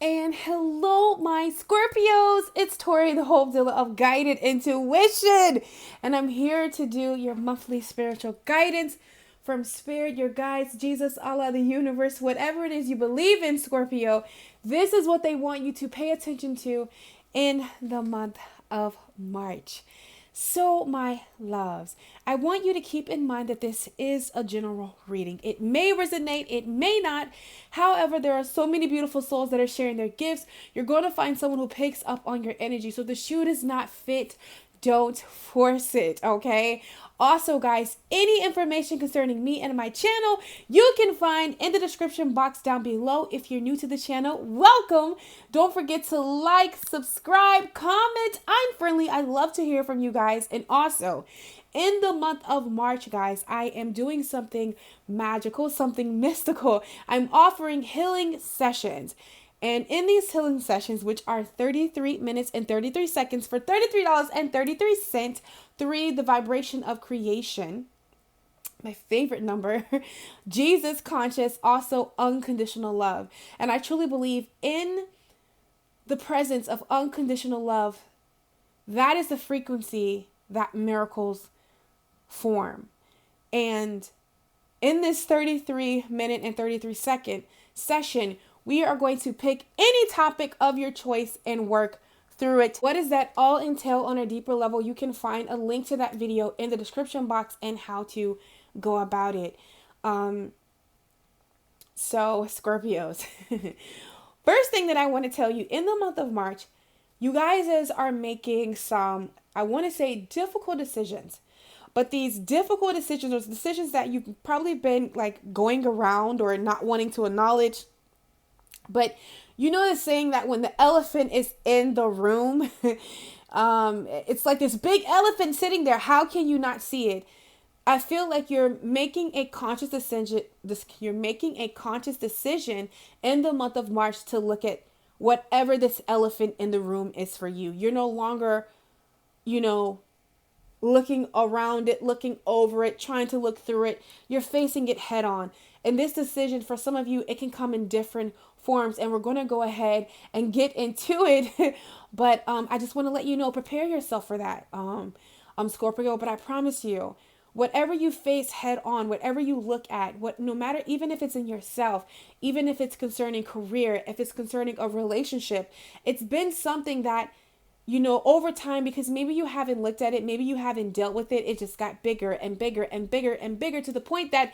And hello, my Scorpios. It's Tori, the Hope Dealer of Guided Intuition. And I'm here to do your monthly spiritual guidance from Spirit, your guides, Jesus, Allah, the universe, whatever it is you believe in, Scorpio. This is what they want you to pay attention to in the month of March. So, my loves, I want you to keep in mind that this is a general reading. It may resonate, it may not. However, there are so many beautiful souls that are sharing their gifts. You're going to find someone who picks up on your energy. So, the shoe does not fit. Don't force it, okay? Also, guys, any information concerning me and my channel, you can find in the description box down below. If you're new to the channel, welcome. Don't forget to like, subscribe, comment. I'm friendly. I love to hear from you guys. And also, in the month of March, guys, I am doing something magical, something mystical. I'm offering healing sessions. And in these healing sessions, which are 33 minutes and 33 seconds for $33.33, 3, the vibration of creation, my favorite number, Jesus conscious, also unconditional love. And I truly believe in the presence of unconditional love. That is the frequency that miracles form. And in this 33-minute and 33-second session, we are going to pick any topic of your choice and work through it. What does that all entail on a deeper level? You can find a link to that video in the description box and how to go about it. So Scorpios, first thing that I want to tell you, in the month of March, you guys are making some, I want to say, difficult decisions. But these difficult decisions, or decisions that you've probably been like going around or not wanting to acknowledge. But you know the saying that when the elephant is in the room, it's like this big elephant sitting there. How can you not see it? I feel like you're making a conscious decision. You're making a conscious decision in the month of March to look at whatever this elephant in the room is for you. You're no longer, looking around it, looking over it, trying to look through it. You're facing it head on. And this decision, for some of you, it can come in different forms, and we're going to go ahead and get into it. But I just want to let you know, prepare yourself for that, Scorpio. But I promise you, whatever you face head on, whatever you look at, no matter, even if it's in yourself, even if it's concerning career, if it's concerning a relationship, it's been something that, over time, because maybe you haven't looked at it, maybe you haven't dealt with it, it just got bigger and bigger and bigger and bigger, to the point that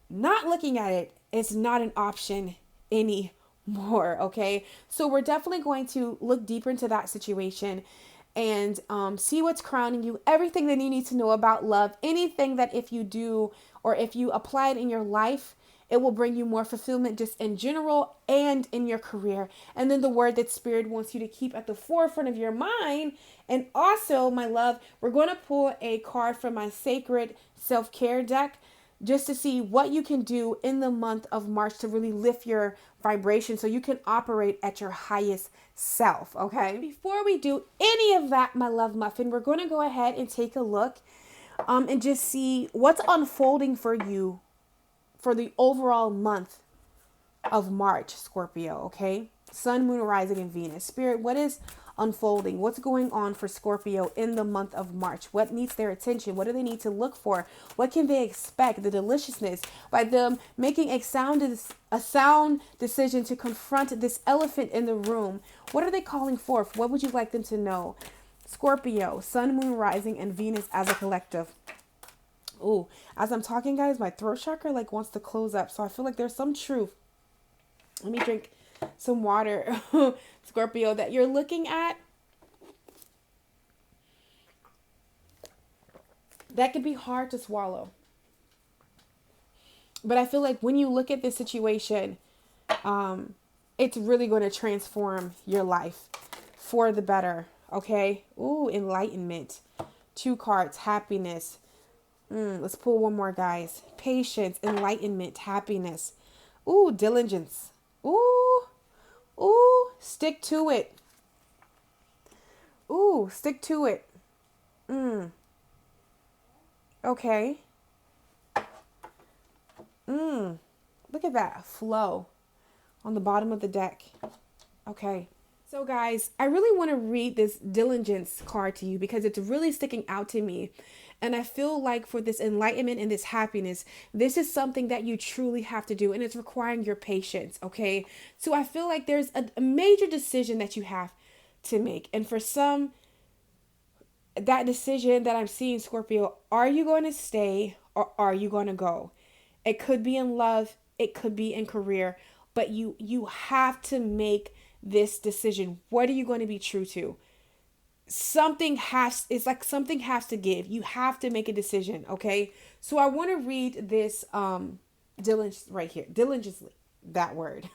not looking at it is not an option anymore. Okay. So we're definitely going to look deeper into that situation and see what's crowning you, everything that you need to know about love, anything that if you do or if you apply it in your life, it will bring you more fulfillment just in general and in your career. And then the word that Spirit wants you to keep at the forefront of your mind. And also, my love, we're going to pull a card from my sacred self-care deck just to see what you can do in the month of March to really lift your vibration so you can operate at your highest self, okay? Before we do any of that, my love muffin, we're going to go ahead and take a look and just see what's unfolding for you for the overall month of March, Scorpio, okay? Sun, Moon, Rising, and Venus. Spirit, what is unfolding? What's going on for Scorpio in the month of March? What needs their attention? What do they need to look for? What can they expect? The deliciousness by them making a sound decision to confront this elephant in the room. What are they calling forth? What would you like them to know? Scorpio, Sun, Moon, Rising, and Venus as a collective. Ooh, as I'm talking, guys, my throat chakra wants to close up. So I feel like there's some truth. Let me drink some water, Scorpio, that you're looking at. That could be hard to swallow. But I feel like when you look at this situation, it's really going to transform your life for the better. Okay. Ooh, enlightenment. 2 cards, happiness. Let's pull one more, guys. Patience, enlightenment, happiness. Ooh, diligence. Ooh, stick to it. Ooh, stick to it. Okay. Look at that flow on the bottom of the deck. Okay. So, guys, I really want to read this diligence card to you because it's really sticking out to me. And I feel like for this enlightenment and this happiness, this is something that you truly have to do, and it's requiring your patience. Okay. So, I feel like there's a major decision that you have to make. And for some, that decision that I'm seeing, Scorpio, are you going to stay or are you going to go? It could be in love, it could be in career, but you have to make this decision. What are you going to be true to? Something has to give. You have to make a decision, okay? So I want to read this diligence right here. Diligently, that word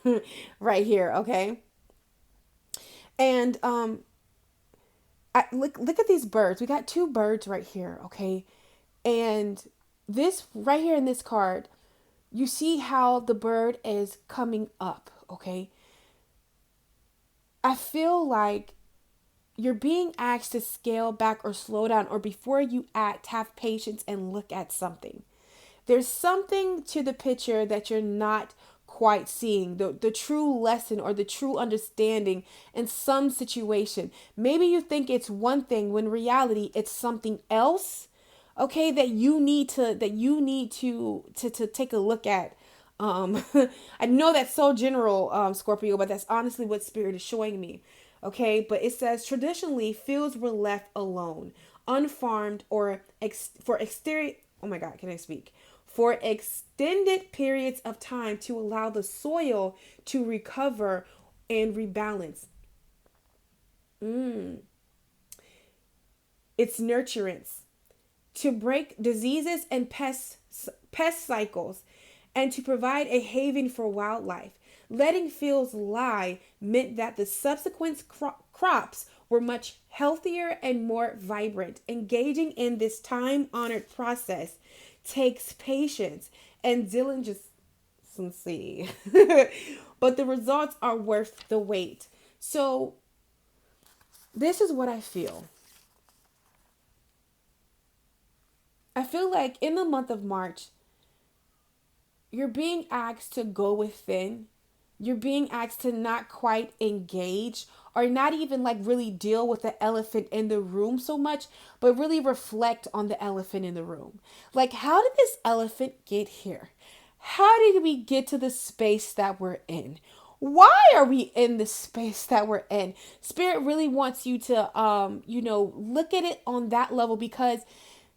right here, okay? And look at these birds. We got two birds right here, okay? And this right here in this card, you see how the bird is coming up, okay? I feel like you're being asked to scale back or slow down, or before you act, have patience and look at something. There's something to the picture that you're not quite seeing, the true lesson or the true understanding in some situation. Maybe you think it's one thing when reality it's something else, okay, that you need to take a look at. um I know that's so general, Scorpio, but that's honestly what spirit is showing me. Okay, but it says traditionally fields were left alone, unfarmed, or for exterior, oh my god, can I speak, for extended periods of time to allow the soil to recover and rebalance its nurturance, to break diseases and pest cycles, and to provide a haven for wildlife. Letting fields lie meant that the subsequent crops were much healthier and more vibrant. Engaging in this time honored process takes patience and diligence, but the results are worth the wait. So, this is what I feel. I feel like in the month of March, you're being asked to go within. You're being asked to not quite engage or not even like really deal with the elephant in the room so much, but really reflect on the elephant in the room. Like, how did this elephant get here? How did we get to the space that we're in? Why are we in the space that we're in? Spirit really wants you to look at it on that level, because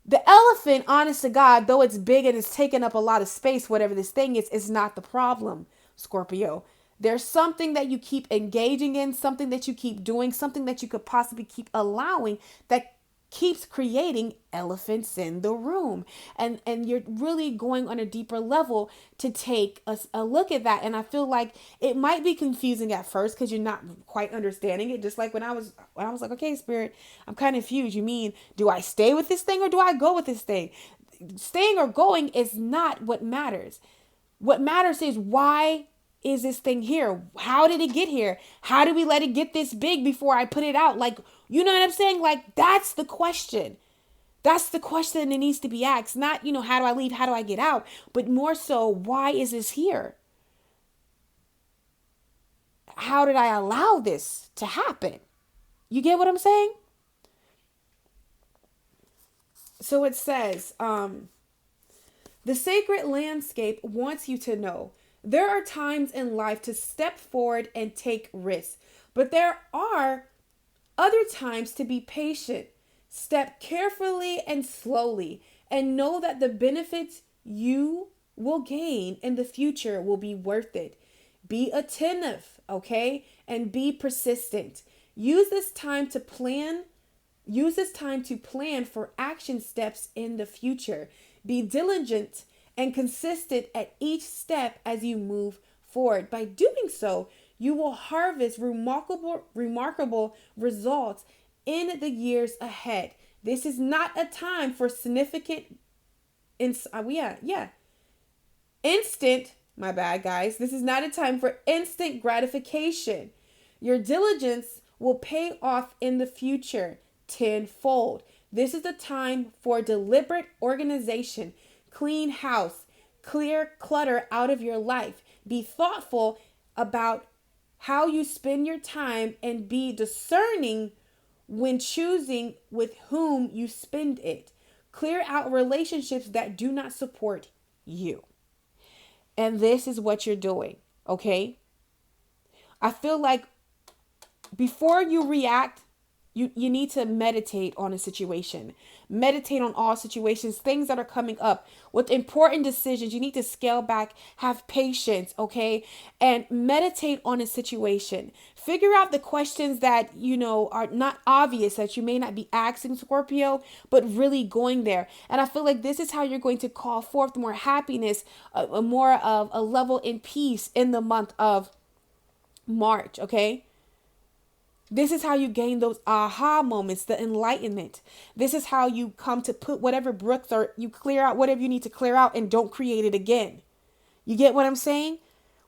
the elephant, honest to God, though it's big and it's taking up a lot of space, whatever this thing is not the problem, Scorpio. There's something that you keep engaging in, something that you keep doing, something that you could possibly keep allowing that keeps creating elephants in the room. And you're really going on a deeper level to take a look at that. And I feel like it might be confusing at first because you're not quite understanding it. Just like when I was like, okay, spirit, I'm kind of confused. You mean, do I stay with this thing or do I go with this thing? Staying or going is not what matters. What matters is, why is this thing here? How did it get here? How did we let it get this big before I put it out? Like, you know what I'm saying? Like, that's the question. That's the question that needs to be asked. Not, how do I leave? How do I get out? But more so, why is this here? How did I allow this to happen? You get what I'm saying? So it says, the sacred landscape wants you to know there are times in life to step forward and take risks, but there are other times to be patient. Step carefully and slowly, and know that the benefits you will gain in the future will be worth it. Be attentive, okay? And be persistent. Use this time to plan. Use this time to plan for action steps in the future. Be diligent and consistent at each step as you move forward. By doing so, you will harvest remarkable results in the years ahead. This is not a time for significant instant, my bad guys. This is not a time for instant gratification. Your diligence will pay off in the future tenfold. This is the time for deliberate organization. Clean house, clear clutter out of your life. Be thoughtful about how you spend your time and be discerning when choosing with whom you spend it. Clear out relationships that do not support you. And this is what you're doing, okay? I feel like before you react, you need to meditate on a situation. Meditate on all situations, things that are coming up. With important decisions, you need to scale back, have patience, okay? And meditate on a situation. Figure out the questions that, are not obvious, that you may not be asking, Scorpio, but really going there. And I feel like this is how you're going to call forth more happiness, a more of a level in peace in the month of March, okay? This is how you gain those aha moments, the enlightenment. This is how you come to put whatever bricks, or you clear out whatever you need to clear out and don't create it again. You get what I'm saying?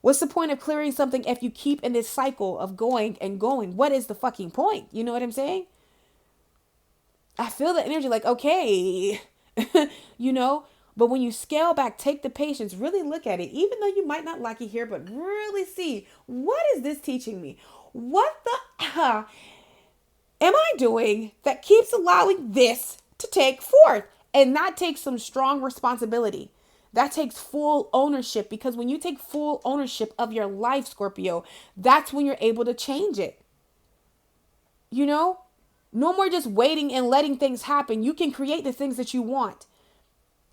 What's the point of clearing something if you keep in this cycle of going and going? What is the fucking point? You know what I'm saying? I feel the energy like, okay, but when you scale back, take the patience, really look at it, even though you might not like it here, but really see, what is this teaching me? What the am I doing that keeps allowing this to take forth? And that takes some strong responsibility. That takes full ownership, because when you take full ownership of your life, Scorpio, that's when you're able to change it. No more just waiting and letting things happen. You can create the things that you want.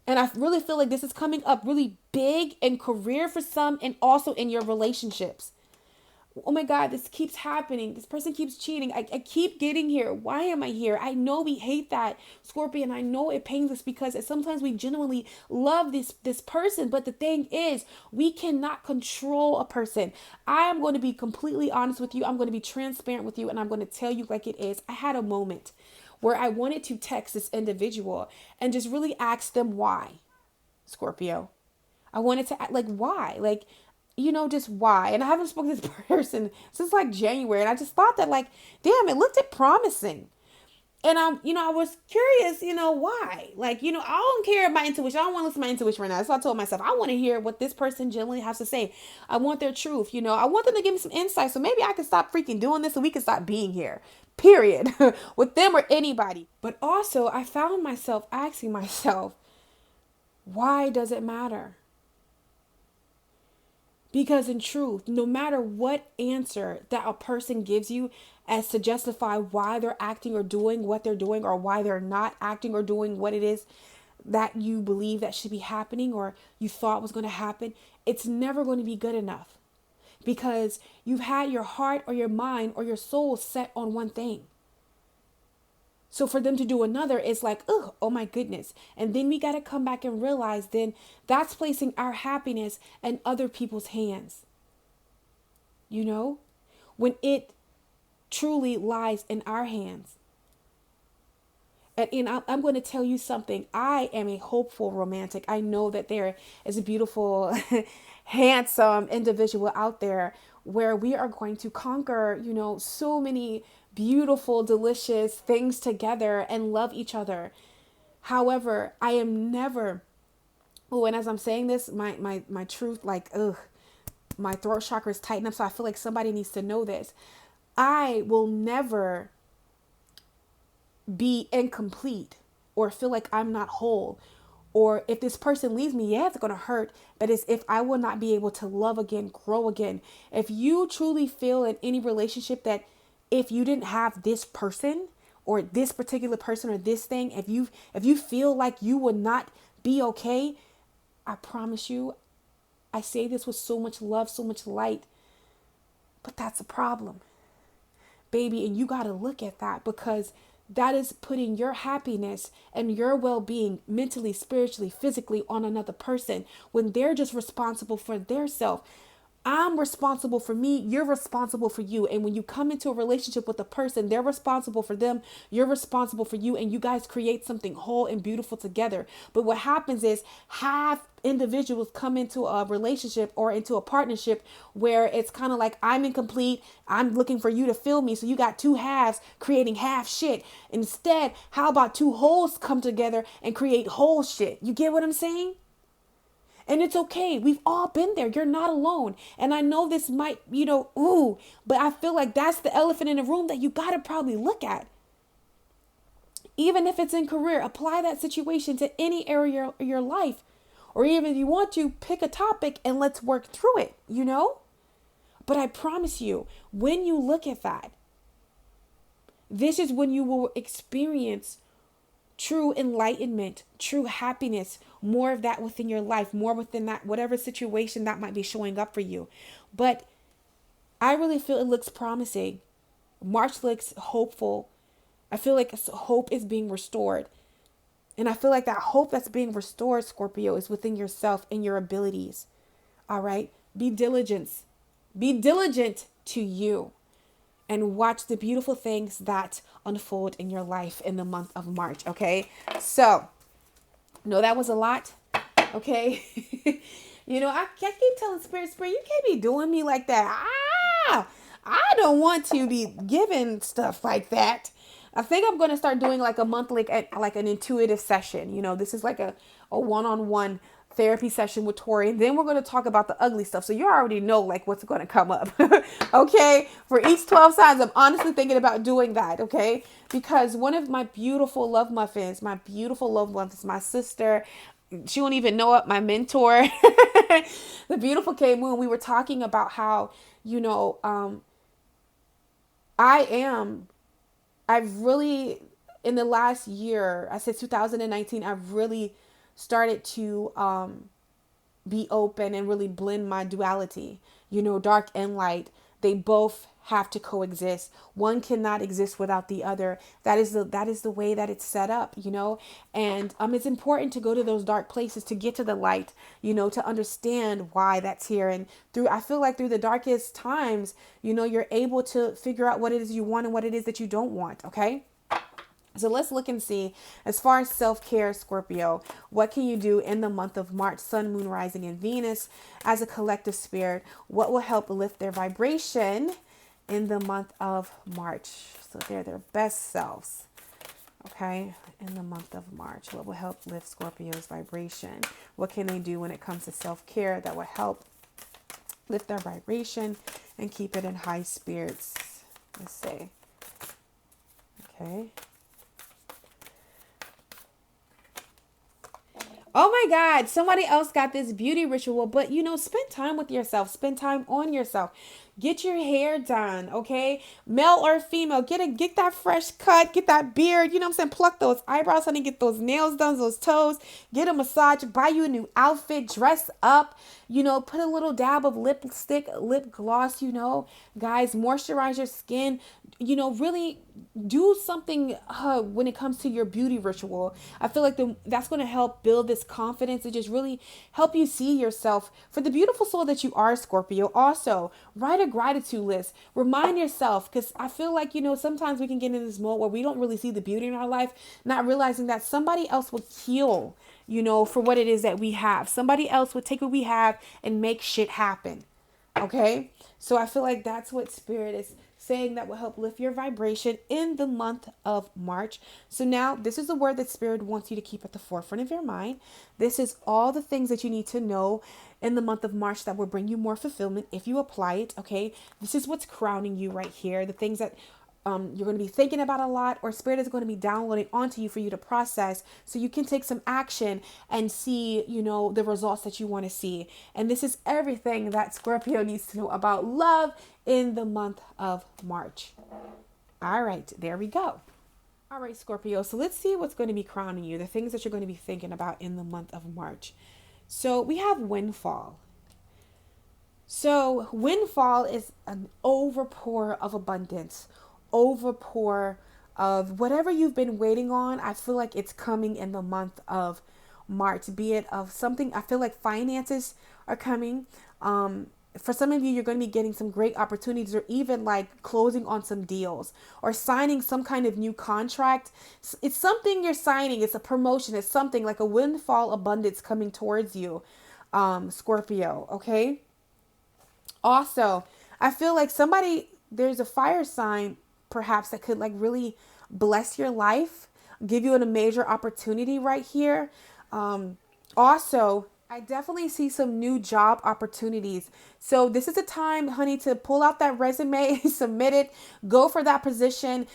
And I really feel like this is coming up really big in career for some, and also in your relationships. Oh my God, this keeps happening. This person keeps cheating. I keep getting here. Why am I here? I know we hate that, Scorpio, and I know it pains us because sometimes we genuinely love this person. But the thing is, we cannot control a person. I am going to be completely honest with you. I'm going to be transparent with you, and I'm going to tell you like it is. I had a moment where I wanted to text this individual and just really ask them why, Scorpio. I wanted to, like, why? Like, just why? And I haven't spoken to this person since like January. And I just thought that, like, damn, it looked promising. And I was curious, why? Like, I don't care about my intuition. I don't want to listen to my intuition right now. So I told myself, I want to hear what this person genuinely has to say. I want their truth. I want them to give me some insight. So maybe I can stop freaking doing this, and we can stop being here. Period. With them or anybody. But also, I found myself asking myself, why does it matter? Because in truth, no matter what answer that a person gives you as to justify why they're acting or doing what they're doing, or why they're not acting or doing what it is that you believe that should be happening or you thought was going to happen, it's never going to be good enough, because you've had your heart or your mind or your soul set on one thing. So for them to do another, it's like, oh my goodness. And then we got to come back and realize then that's placing our happiness in other people's hands. When it truly lies in our hands. And I'm going to tell you something. I am a hopeful romantic. I know that there is a beautiful, handsome individual out there where we are going to conquer, so many beautiful, delicious things together and love each other. However, I am never, and as I'm saying this, my truth, like, my throat chakra is tightened up. So I feel like somebody needs to know this. I will never be incomplete or feel like I'm not whole. Or if this person leaves me, yeah, it's going to hurt, but it's if I will not be able to love again, grow again. If you truly feel in any relationship that if you didn't have this person or this particular person or this thing, if you feel like you would not be okay, I promise you, I say this with so much love, so much light, but that's a problem, baby. And you got to look at that, because that is putting your happiness and your well-being mentally, spiritually, physically on another person when they're just responsible for their self. I'm responsible for me. You're responsible for you. And when you come into a relationship with a person, they're responsible for them. You're responsible for you. And you guys create something whole and beautiful together. But what happens is half individuals come into a relationship or into a partnership where it's kind of like, I'm incomplete. I'm looking for you to fill me. So you got two halves creating half shit. Instead, how about two wholes come together and create whole shit? You get what I'm saying? And it's okay. We've all been there. You're not alone. And I know this might, ooh, but I feel like that's the elephant in the room that you got to probably look at. Even if it's in career, apply that situation to any area of your life. Or even if you want to, pick a topic and let's work through it. But I promise you, when you look at that, this is when you will experience true enlightenment, true happiness, more of that within your life, more within that, whatever situation that might be showing up for you. But I really feel it looks promising. March looks hopeful. I feel like hope is being restored. And I feel like that hope that's being restored, Scorpio, is within yourself and your abilities. All right? Be diligent. Be diligent to you. And watch the beautiful things that unfold in your life in the month of March, okay? So, no, that was a lot, okay? I keep telling Spirit, you can't be doing me like that. I don't want to be giving stuff like that. I think I'm going to start doing like a monthly, like an intuitive session. This is like a one-on-one therapy session with Tori. Then we're going to talk about the ugly stuff. So you already know like what's going to come up. Okay. For each 12 signs, I'm honestly thinking about doing that. Okay. Because one of my beautiful love muffins, my sister, she won't even know it, my mentor, the beautiful K Moon, we were talking about how, I've really, in the last year, I said 2019, I've really started to be open and really blend my duality, dark and light. They both have to coexist. One cannot exist without the other. That is the way that it's set up, and it's important to go to those dark places to get to the light, to understand why that's here. And I feel like through the darkest times, you're able to figure out what it is you want and what it is that you don't want. Okay. So let's look and see, as far as self-care, Scorpio, what can you do in the month of March? Sun, Moon, Rising, and Venus as a collective spirit. What will help lift their vibration in the month of March? So they're their best selves. Okay, in the month of March, what will help lift Scorpio's vibration? What can they do when it comes to self-care that will help lift their vibration and keep it in high spirits? Let's see. Okay. Oh my God, somebody else got this beauty ritual, but spend time with yourself, spend time on yourself. Get your hair done, okay? Male or female, get that fresh cut, get that beard, pluck those eyebrows, honey, get those nails done, those toes, get a massage, buy you a new outfit, dress up, put a little dab of lipstick, lip gloss, guys, moisturize your skin, really do something when it comes to your beauty ritual. I feel like that's going to help build this confidence and just really help you see yourself for the beautiful soul that you are, Scorpio. Also, write a gratitude list. Remind yourself, because I feel like, sometimes we can get in this mode where we don't really see the beauty in our life, not realizing that somebody else will heal, for what it is that we have. Somebody else would take what we have and make shit happen. Okay? So I feel like that's what Spirit is saying that will help lift your vibration in the month of March. So now this is the word that Spirit wants you to keep at the forefront of your mind. This is all the things that you need to know in the month of March that will bring you more fulfillment if you apply it. Okay. This is what's crowning you right here. The things that you're going to be thinking about a lot, or Spirit is going to be downloading onto you for you to process so you can take some action and see, the results that you want to see. And this is everything that Scorpio needs to know about love in the month of March. All right, there we go. All right, Scorpio. So let's see what's going to be crowning you, the things that you're going to be thinking about in the month of March. So we have windfall. So windfall is an overpour of abundance, overpour of whatever you've been waiting on. I feel like it's coming in the month of March, be it of something. I feel like finances are coming. For some of you, you're going to be getting some great opportunities, or even like closing on some deals or signing some kind of new contract. It's something you're signing. It's a promotion. It's something like a windfall abundance coming towards you, Scorpio. Okay. Also, I feel like there's a fire sign perhaps that could like really bless your life, give you a major opportunity right here. Also, I definitely see some new job opportunities. So this is a time, honey, to pull out that resume, submit it, go for that position,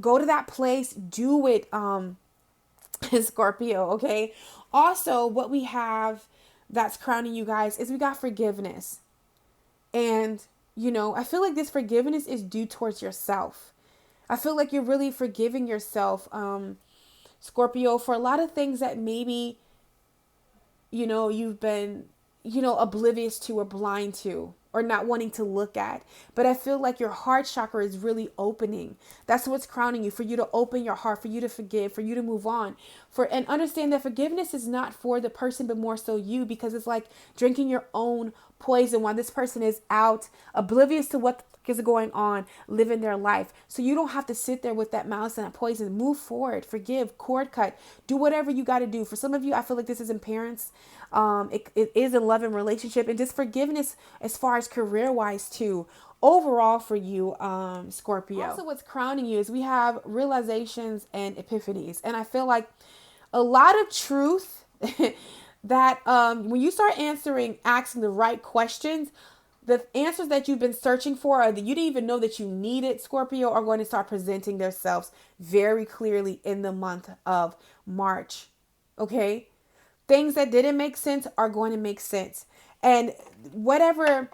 go to that place, do it, Scorpio, okay? Also, what we have that's crowning you guys is we got forgiveness. And, I feel like this forgiveness is due towards yourself. I feel like you're really forgiving yourself, Scorpio, for a lot of things that maybe you've been, oblivious to or blind to or not wanting to look at. But I feel like your heart chakra is really opening. That's what's crowning you, for you to open your heart, for you to forgive, for you to move on. And understand that forgiveness is not for the person, but more so you, because it's like drinking your own poison while this person is out, oblivious to what is going on, living their life. So you don't have to sit there with that malice and that poison. Move forward, forgive, cord cut, do whatever you got to do. For some of you, I feel like this is in parents. It is a loving relationship, and just forgiveness as far as career wise too. Overall for you, Scorpio. Also, what's crowning you is we have realizations and epiphanies, and I feel like a lot of truth that when you start asking the right questions, the answers that you've been searching for or that you didn't even know that you needed, Scorpio, are going to start presenting themselves very clearly in the month of March. Okay? Things that didn't make sense are going to make sense. And whatever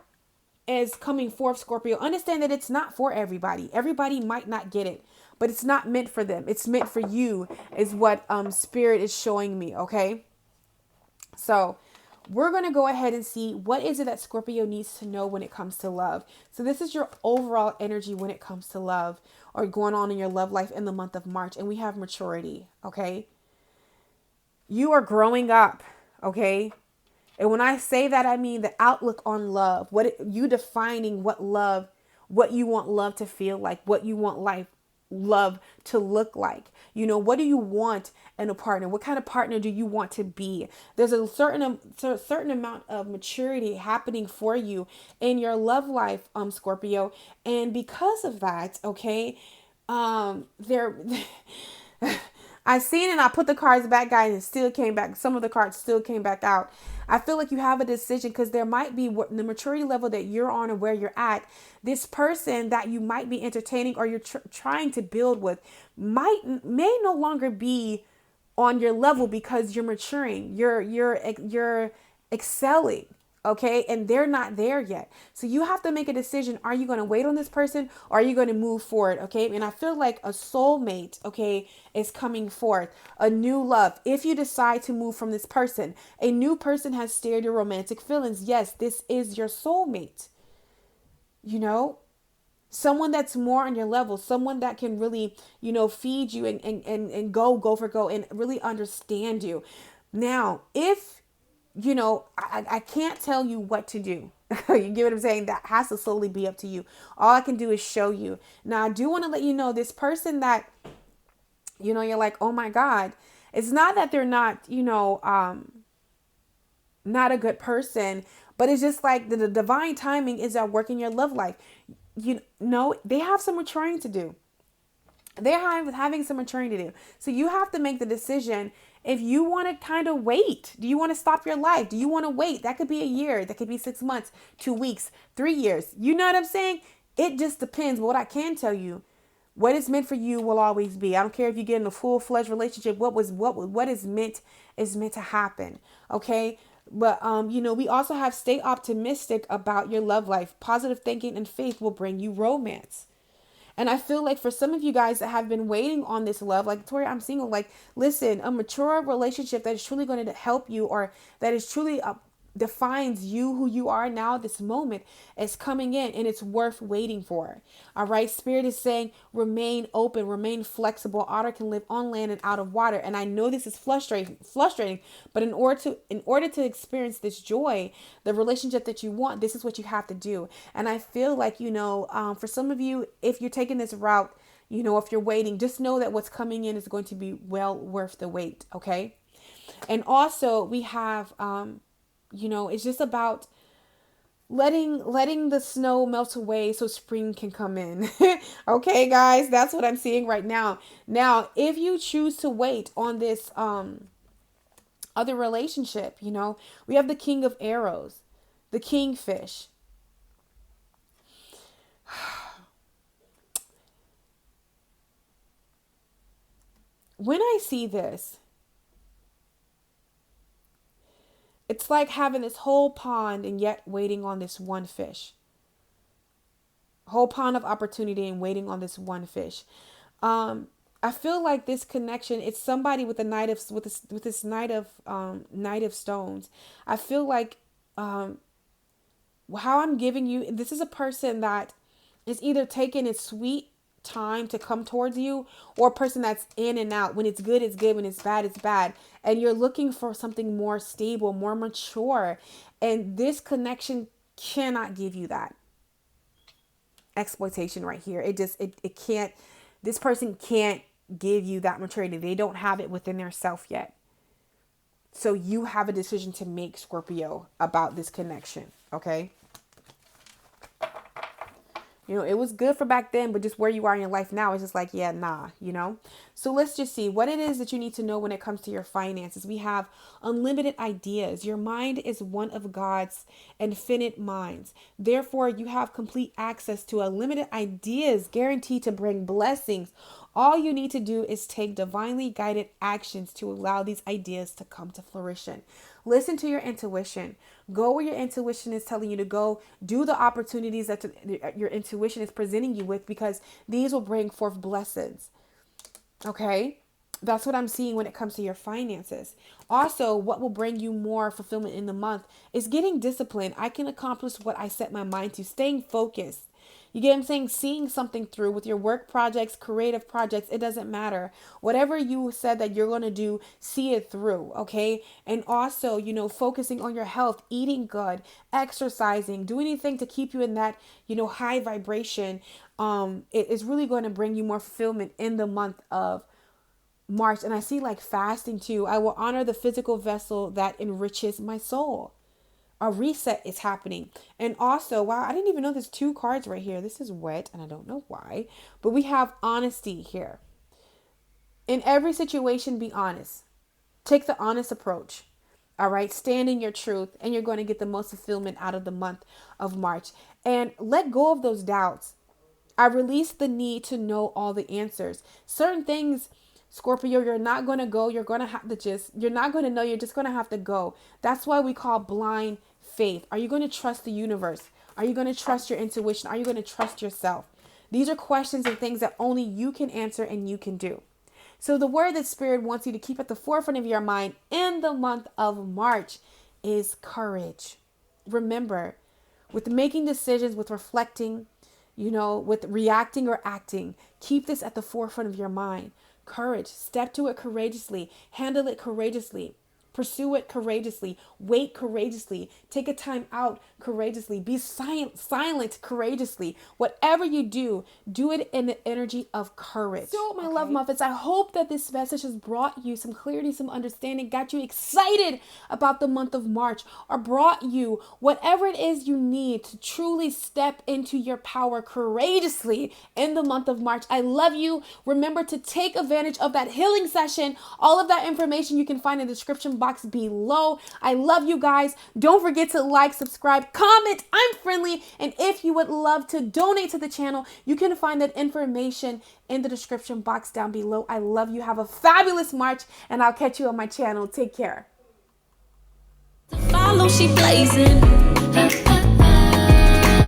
is coming forth, Scorpio, understand that it's not for everybody. Everybody might not get it, but it's not meant for them. It's meant for you, is what Spirit is showing me, okay? So we're going to go ahead and see what is it that Scorpio needs to know when it comes to love. So this is your overall energy when it comes to love or going on in your love life in the month of March. And we have maturity, okay? You are growing up, okay? And when I say that, I mean the outlook on love, you defining what you want love to feel like, what you want love to look like. What do you want in a partner? What kind of partner do you want to be? There's a certain amount of maturity happening for you in your love life, Scorpio. And because of that, okay, there I seen it and I put the cards back, guys, and it still came back. Some of the cards still came back out. I feel like you have a decision, because there might be the maturity level that you're on or where you're at. This person that you might be entertaining or you're trying to build with may no longer be on your level, because you're maturing. You're excelling. Okay. And they're not there yet. So you have to make a decision. Are you going to wait on this person, or are you going to move forward? Okay. And I feel like a soulmate, okay, is coming forth, a new love. If you decide to move from this person, a new person has stirred your romantic feelings. Yes, this is your soulmate. Someone that's more on your level, someone that can really, feed you and go and really understand you. Now, if I can't tell you what to do. You get what I'm saying? That has to solely be up to you. All I can do is show you. Now, I do want to let you know, this person that, you're like, oh my God, it's not that they're not, not a good person, but it's just like the divine timing is at work in your love life. They have some maturing to do. They're having some maturing to do. So you have to make the decision. If you want to kind of wait, do you want to stop your life? Do you want to wait? That could be a year. That could be 6 months, 2 weeks, 3 years. You know what I'm saying? It just depends. But what I can tell you, what is meant for you will always be. I don't care if you get in a full-fledged relationship. What is meant to happen. Okay. But, we also have stay optimistic about your love life. Positive thinking and faith will bring you romance. And I feel like for some of you guys that have been waiting on this love, like, Tori, I'm single. Like, listen, a mature relationship that is truly going to help you, or that is truly defines you, who you are now, this moment, is coming in, and it's worth waiting for. All right. Spirit is saying, remain open, remain flexible. Otter can live on land and out of water. And I know this is frustrating, but in order to experience this joy, the relationship that you want, this is what you have to do. And I feel like, for some of you, if you're taking this route, if you're waiting, just know that what's coming in is going to be well worth the wait. Okay. And also we have, it's just about letting the snow melt away so spring can come in. Okay, guys, that's what I'm seeing right now. Now, if you choose to wait on this other relationship. We have the king of arrows, the kingfish. When I see this, it's like having this whole pond and yet waiting on this one fish. Whole pond of opportunity and waiting on this one fish. I feel like this connection, it's somebody with the knight of stones. I feel like how I'm giving you, this is a person that is either taking its sweet time to come towards you, or a person that's in and out. When it's good, it's good. When it's bad, it's bad. And you're looking for something more stable, more mature. And this connection cannot give you that exploitation right here. It can't, this person can't give you that maturity. They don't have it within their self yet. So you have a decision to make, Scorpio, about this connection. Okay. It was good for back then, but just where you are in your life now is just like, yeah, nah, So let's just see what it is that you need to know when it comes to your finances. We have unlimited ideas. Your mind is one of God's infinite minds. Therefore, you have complete access to unlimited ideas guaranteed to bring blessings. All you need to do is take divinely guided actions to allow these ideas to come to fruition. Listen to your intuition. Go where your intuition is telling you to go. Do the opportunities that your intuition is presenting you with, because these will bring forth blessings. Okay? That's what I'm seeing when it comes to your finances. Also, what will bring you more fulfillment in the month is getting disciplined. I can accomplish what I set my mind to, staying focused. You get what I'm saying? Seeing something through with your work projects, creative projects, it doesn't matter. Whatever you said that you're going to do, see it through, okay? And also, focusing on your health, eating good, exercising, do anything to keep you in that, high vibration. It is really going to bring you more fulfillment in the month of March. And I see like fasting too. I will honor the physical vessel that enriches my soul. A reset is happening. And also, wow, I didn't even know there's 2 cards right here. This is wet and I don't know why, but we have honesty here. In every situation, be honest. Take the honest approach. All right. Stand in your truth, and you're going to get the most fulfillment out of the month of March. And let go of those doubts. I release the need to know all the answers. Certain things, Scorpio, you're not going to go. You're going to have to you're not going to know. You're just going to have to go. That's why we call blind faith. Are you going to trust the universe? Are you going to trust your intuition? Are you going to trust yourself? These are questions and things that only you can answer and you can do. So the word that Spirit wants you to keep at the forefront of your mind in the month of March is courage. Remember, with making decisions, with reflecting, with reacting or acting, keep this at the forefront of your mind. Courage. Step to it courageously. Handle it courageously. Pursue it courageously. Wait courageously. Take a time out courageously. Be silent courageously. Whatever you do, do it in the energy of courage. So, my love muffins, I hope that this message has brought you some clarity, some understanding, got you excited about the month of March, or brought you whatever it is you need to truly step into your power courageously in the month of March. I love you. Remember to take advantage of that healing session. All of that information you can find in the description box below. I love you guys. Don't forget to like, subscribe, comment. I'm friendly. And if you would love to donate to the channel, you can find that information in the description box down below. I love you. Have a fabulous March, and I'll catch you on my channel. Take care. Follow, she blazing.